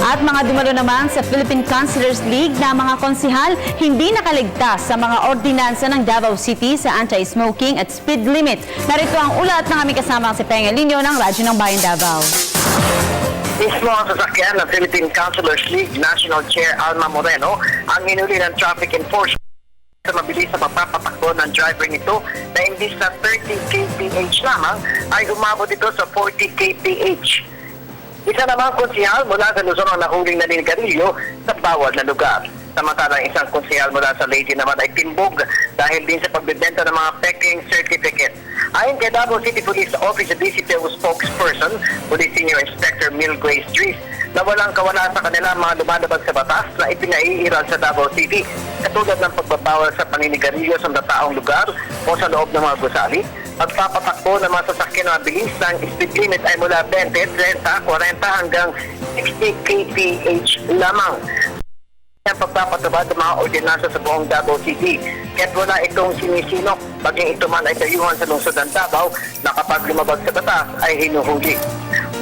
At mga dumalo naman sa Philippine Councilors League na mga konsihal hindi nakaligtas sa mga ordinansa ng Davao City sa anti-smoking at speed limit. Narito ang ulat ng aming kasama si Penga Linyo ng Radyo ng Bayan Davao. Mismo ang sasakyan ng Philippine Councilors League National Chair Alma Moreno ang hinuli ng traffic enforcement sa mabilis sa pagpapatakbo ng driver nito na imbis na 30 kph lamang ay umabot ito sa 40 kph. Isa namang konsihal mula sa Luzon ang nahuling na ninigarilyo sa bawal na lugar. Samantalang isang konsihal mula sa Leyte naman ay timbog dahil din sa pagbibenta ng mga peking certificate. Ayon kay Davao City Police Office DCPO spokesperson, Police Senior Inspector Mil Grace Dries, na walang kawalan sa kanila mga lumalabag sa batas na ipinaiiral sa Davao City, katulad ng pagbabawal sa paninigarilyo sa nataong lugar o sa loob ng mga gusali. Pagpapatakbo ng mga sasakyan na mabilis ng speed limit ay mula 20, 30, 40 hanggang 60 kph lamang. Ang pagpapatubad ng mga ordinansa sa buong Davao City. Kaya't wala itong sinisinok, maging ito man ay dayuhan sa lungsod ng Davao na kapag lumabag sa batas ay hinuhuli.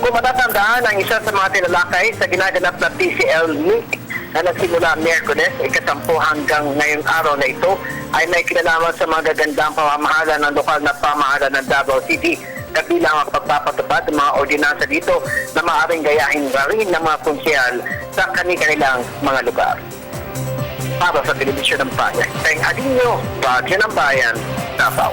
Kung matatandaan, ang isa sa mga tinalakay sa ginaganap na TCL meeting na nagsimula Miyerkules, ikasampu hanggang ngayong araw na ito, ay may kinalaman sa mga gagandang pamamahala ng lokal na pamahala ng Davao City. Kabilang ang pagpapatupad ng mga ordinansa dito na maaaring gayahin rin ng mga konsehal sa kanilang mga lugar. Para sa Telebisyon ng Bayan, Peng Adinyo, Radyo ng Bayan, Davao.